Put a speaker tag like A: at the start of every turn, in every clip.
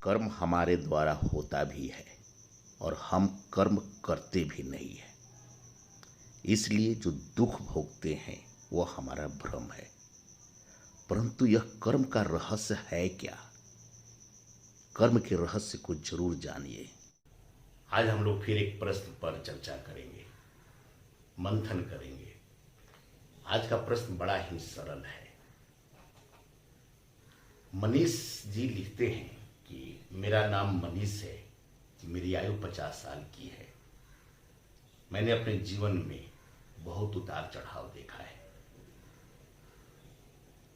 A: कर्म हमारे द्वारा होता भी है और हम कर्म करते भी नहीं है। इसलिए जो दुख भोगते हैं वह हमारा भ्रम है। परंतु यह कर्म का रहस्य है क्या? कर्म के रहस्य को जरूर जानिए। आज हम लोग फिर एक प्रश्न पर चर्चा करेंगे, मंथन करेंगे। आज का प्रश्न बड़ा ही सरल है। मनीष जी लिखते हैं कि मेरा नाम मनीष है, मेरी आयु 50 साल की है। मैंने अपने जीवन में बहुत उतार चढ़ाव देखा है।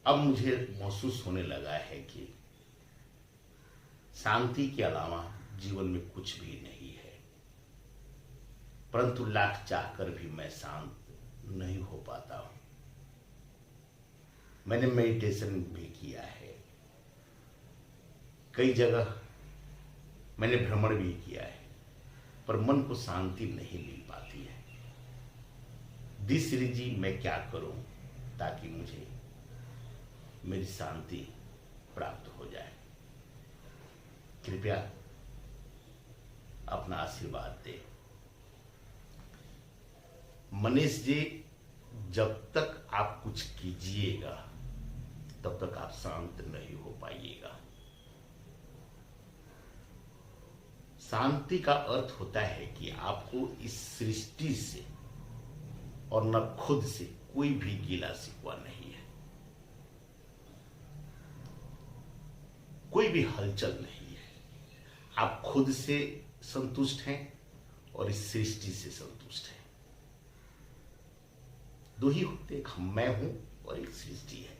A: अब मुझे महसूस होने लगा है कि शांति के अलावा जीवन में कुछ भी नहीं है। परंतु लाख चाहकर भी मैं शांत नहीं हो पाता हूं। मैंने मेडिटेशन भी किया है, कई जगह मैंने भ्रमण भी किया है, पर मन को शांति नहीं मिल पाती है। श्री जी, मैं क्या करूं ताकि मुझे मेरी शांति प्राप्त हो जाए? कृपया अपना आशीर्वाद दे। मनीष जी, जब तक आप कुछ कीजिएगा तब तक आप शांत नहीं हो पाइएगा। शांति का अर्थ होता है कि आपको इस सृष्टि से और न खुद से कोई भी गिला शिकवा नहीं है, कोई भी हलचल नहीं है। आप खुद से संतुष्ट हैं और इस सृष्टि से संतुष्ट हैं। दो ही होते, एक मैं हूं और एक सृष्टि है।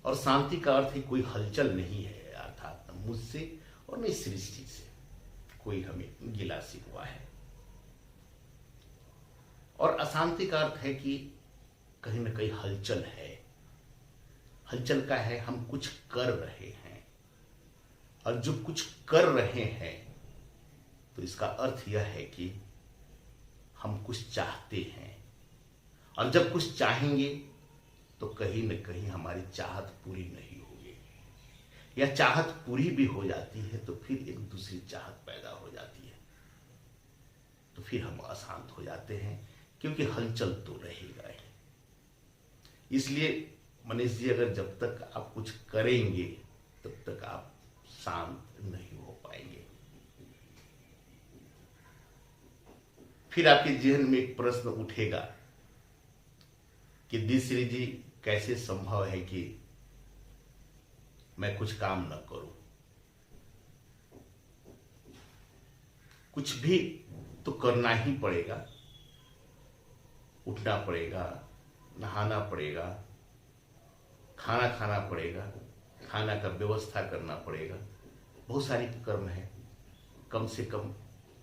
A: और शांति का अर्थ है कोई हलचल नहीं है, अर्थात न मुझसे और न इस सृष्टि से कोई हमें गिला शिकवा है। और अशांति का अर्थ है कि कहीं ना कहीं हलचल है। हलचल का है हम कुछ कर रहे हैं, और जब कुछ कर रहे हैं तो इसका अर्थ यह है कि हम कुछ चाहते हैं। और जब कुछ चाहेंगे तो कहीं न कहीं हमारी चाहत पूरी नहीं होगी, या चाहत पूरी भी हो जाती है तो फिर एक दूसरी चाहत पैदा हो जाती है, तो फिर हम अशांत हो जाते हैं, क्योंकि हलचल तो रहेगा ही। इसलिए मनीष जी, अगर जब तक आप कुछ करेंगे तब तक आप शांत नहीं हो पाएंगे। फिर आपके जेहन में एक प्रश्न उठेगा कि दिश्री जी, कैसे संभव है कि मैं कुछ काम न करूं? कुछ भी तो करना ही पड़ेगा। उठना पड़ेगा, नहाना पड़ेगा, खाना खाना पड़ेगा, खाना का व्यवस्था करना पड़ेगा। बहुत सारी कर्म है। कम से कम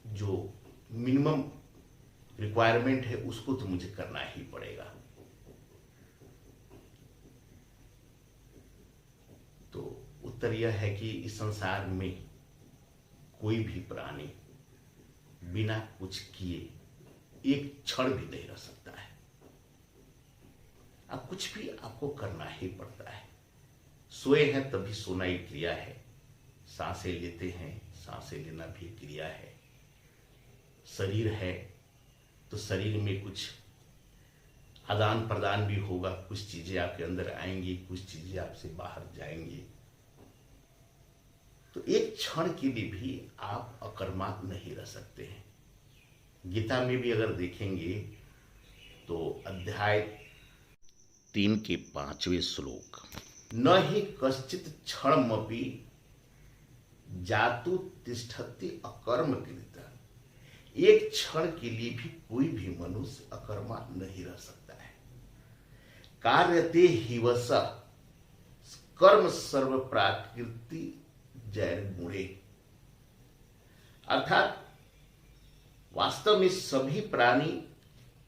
A: जो मिनिमम रिक्वायरमेंट है उसको तो मुझे करना ही पड़ेगा। तो उत्तर यह है कि इस संसार में कोई भी प्राणी बिना कुछ किए एक क्षण भी नहीं रह सकता है। अब कुछ भी आपको करना ही पड़ता है। सोए हैं तभी सोना ही क्रिया है। सांसें लेते हैं, सांसें लेना भी क्रिया है। शरीर है तो शरीर में कुछ आदान प्रदान भी होगा। कुछ चीजें आपके अंदर आएंगी, कुछ चीजें आपसे बाहर जाएंगी। तो एक क्षण के लिए भी आप अकर्माक नहीं रह सकते हैं। गीता में भी अगर देखेंगे तो अध्याय 3 के 5वें श्लोक, न ही कश्चित क्षणमपि जातु तिष्ठति अकर्मकृत। एक क्षण के लिए भी कोई भी मनुष्य अकर्मा नहीं रह सकता है। कार्यते हिवस कर्म सर्व प्राकृति जैर गुणे। अर्थात वास्तव में सभी प्राणी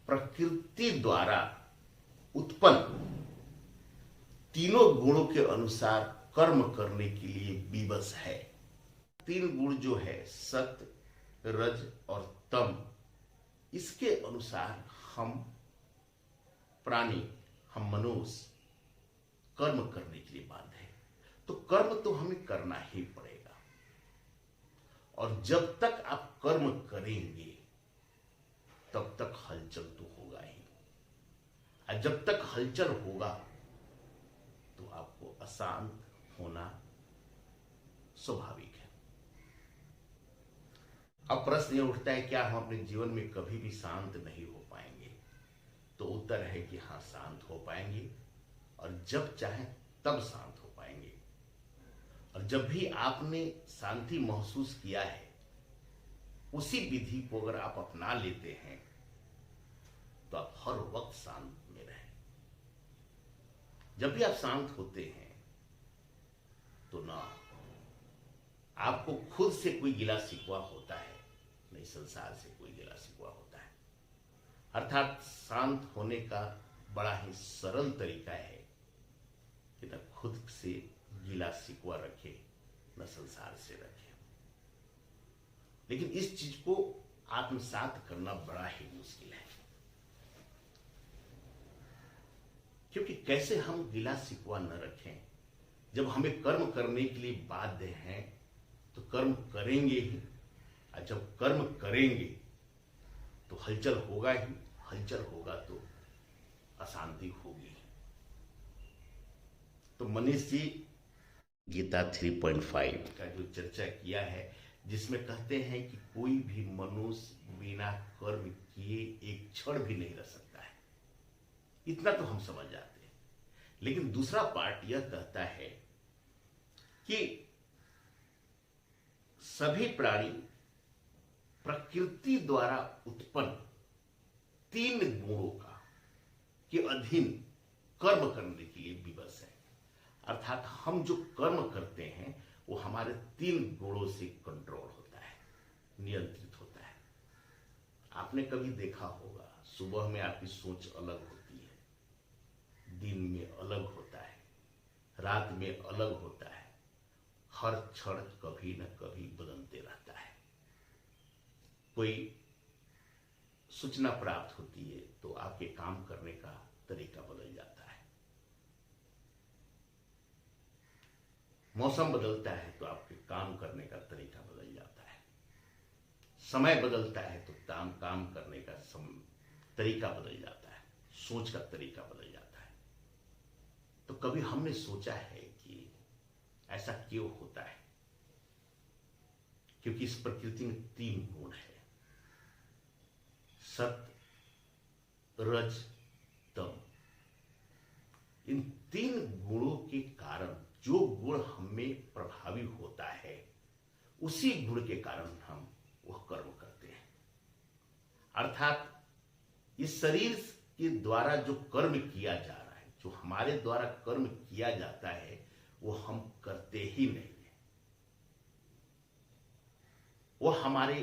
A: प्रकृति द्वारा उत्पन्न तीनों गुणों के अनुसार कर्म करने के लिए विवश है। तीन गुण जो है सत्य, रज और तम, इसके अनुसार हम प्राणी, हम मनुष्य कर्म करने के लिए बाध्य है। तो कर्म तो हमें करना ही पड़ेगा। और जब तक आप कर्म करेंगे तब तक हलचल तो होगा ही, और जब तक हलचल होगा तो आपको अशांत होना स्वाभाविक है। अब प्रश्न ये उठता है, क्या हम अपने जीवन में कभी भी शांत नहीं हो पाएंगे? तो उत्तर है कि हाँ, शांत हो पाएंगे, और जब चाहे तब शांत हो पाएंगे। और जब भी आपने शांति महसूस किया है, उसी विधि को अगर आप अपना लेते हैं तो आप हर वक्त शांत में रहें। जब भी आप शांत होते हैं तो ना आपको खुद से कोई गिला शिकवा होता है, नहीं संसार से कोई गिला शिकवा होता है। अर्थात शांत होने का बड़ा ही सरल तरीका है कि न खुद से गिला शिकवा रखे, न संसार से रखे। लेकिन इस चीज को आत्मसात करना बड़ा ही मुश्किल है, क्योंकि कैसे हम गिला शिकवा न रखें? जब हमें कर्म करने के लिए बाध्य हैं तो कर्म करेंगे ही, और जब कर्म करेंगे तो हलचल होगा ही, हलचल होगा तो अशांति होगी। तो मनीष जी गीता 3.5 का जो चर्चा किया है, जिसमें कहते हैं कि कोई भी मनुष्य बिना कर्म किए एक क्षण भी नहीं रह सकता है, इतना तो हम समझ जाते हैं। लेकिन दूसरा पार्ट यह कहता है कि सभी प्राणी प्रकृति द्वारा उत्पन्न 3 गुणों का के अधीन कर्म करने के लिए विवश है। अर्थात हम जो कर्म करते हैं वो हमारे 3 गुणों से कंट्रोल होता है, नियंत्रित होता है। आपने कभी देखा होगा, सुबह में आपकी सोच अलग होती है, दिन में अलग होता है, रात में अलग होता है, हर क्षण कभी न कभी बदलते रहता है। कोई सूचना प्राप्त होती है तो आपके काम करने का तरीका बदल जाता है, मौसम बदलता है तो आपके काम करने का तरीका बदल जाता है, समय बदलता है तो काम करने का तरीका बदल जाता है, सोच का तरीका बदल जाता है। तो कभी हमने सोचा है कि ऐसा क्यों होता है? क्योंकि इस प्रकृति में 3 गुण है, सत्य, रज, तम। इन 3 गुणों के कारण जो गुण हमें प्रभावी होता है, उसी गुण के कारण हम वह कर्म करते हैं। अर्थात इस शरीर के द्वारा जो कर्म किया जा रहा है, जो हमारे द्वारा कर्म किया जाता है, वो हम करते ही नहीं है। वो हमारे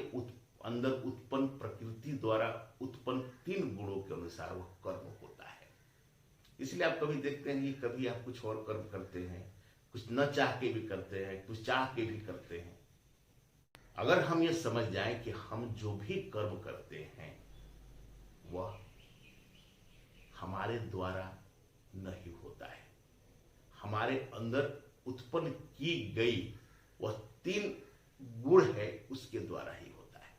A: अंदर उत्पन्न प्रकृति द्वारा उत्पन्न 3 गुणों के अनुसार वह कर्म होता है। इसलिए आप कभी देखते हैं कि कभी आप कुछ और कर्म करते हैं, कुछ न चाह के भी करते हैं, कुछ चाह के भी करते हैं। अगर हम ये समझ जाएं कि हम जो भी कर्म करते हैं वह हमारे द्वारा नहीं होता है, हमारे अंदर उत्पन्न की गई वह 3 गुण है उसके द्वारा ही होता है।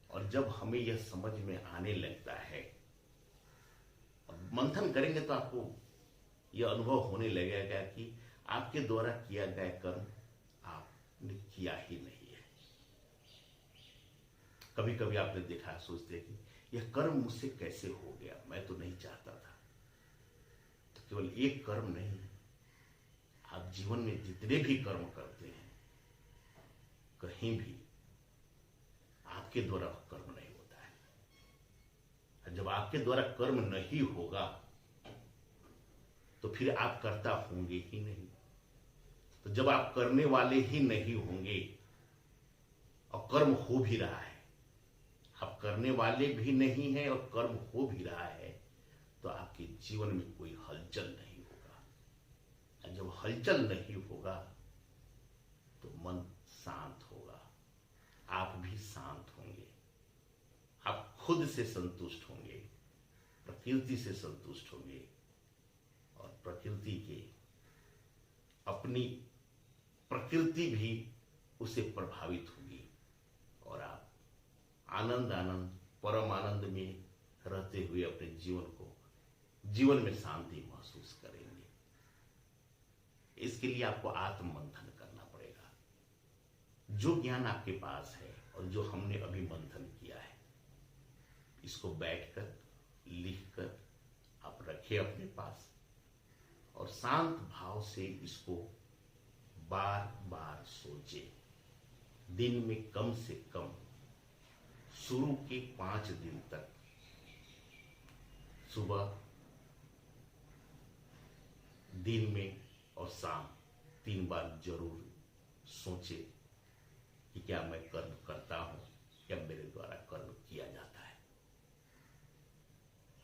A: और जब हमें यह समझ में आने लगता है, और मंथन करेंगे तो आपको यह अनुभव होने लगेगा कि आपके द्वारा किया गया कर्म आपने किया ही नहीं है। कभी कभी आपने देखा, सोचते कि यह कर्म मुझसे कैसे हो गया, मैं तो नहीं चाहता था। तो केवल एक कर्म नहीं, आप जीवन में जितने भी कर्म करते हैं, कहीं भी आपके द्वारा कर्म नहीं होता है। और जब आपके द्वारा कर्म नहीं होगा तो फिर आप कर्ता होंगे ही नहीं। तो जब आप करने वाले ही नहीं होंगे और कर्म हो भी रहा है, आप करने वाले भी नहीं हैं और कर्म हो भी रहा है, तो आपके जीवन में कोई हलचल नहीं होगा। और जब हलचल नहीं होगा तो मन शांत होगा, आप भी शांत होंगे, आप खुद से संतुष्ट होंगे, प्रकृति से संतुष्ट होंगे, और प्रकृति के अपनी प्रकृति भी उससे प्रभावित होगी और आप आनंद आनंद परम आनंद में रहते हुए अपने जीवन में शांति महसूस करेंगे। इसके लिए आपको आत्म मंथन करना पड़ेगा। जो ज्ञान आपके पास है और जो हमने अभी मंथन किया है, इसको बैठकर लिखकर आप रखें अपने पास और शांत भाव से इसको बार बार सोचें। दिन में कम से कम शुरू के 5 दिन तक सुबह, दिन में और शाम 3 बार जरूर सोचें कि क्या मैं कर्म करता हूं या मेरे द्वारा कर्म किया जाता है।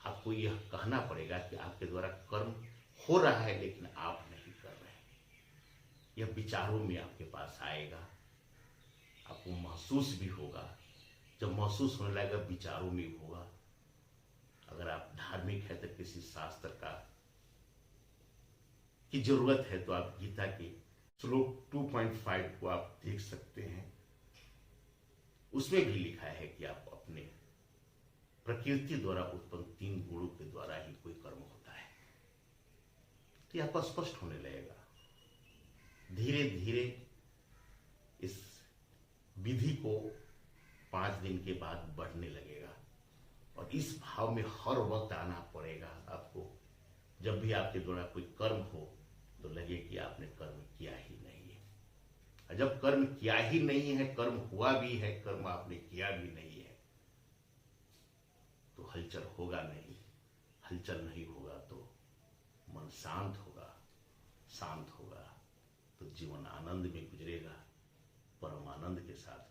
A: आपको यह कहना पड़ेगा कि आपके द्वारा कर्म हो रहा है लेकिन आप नहीं कर रहे। यह विचारों में आपके पास आएगा, आपको महसूस भी होगा। जब महसूस होने लगेगा विचारों में होगा। अगर आप धार्मिक है तो किसी शास्त्र की जरूरत है तो आप गीता के श्लोक 2.5 को आप देख सकते हैं। उसमें भी लिखा है कि आप अपने प्रकृति द्वारा उत्पन्न 3 गुणों के द्वारा ही कोई कर्म होता है। तो यह आपको स्पष्ट होने लगेगा। धीरे धीरे इस विधि को 5 दिन के बाद बढ़ने लगेगा और इस भाव में हर वक्त आना पड़ेगा आपको। जब भी आपके द्वारा कोई कर्म हो तो लगे कि आपने कर्म किया ही नहीं है। और जब कर्म किया ही नहीं है, कर्म हुआ भी है, कर्म आपने किया भी नहीं है, तो हलचल होगा नहीं। हलचल नहीं होगा तो मन शांत होगा। शांत होगा तो जीवन आनंद में गुजरेगा, परम आनंद के साथ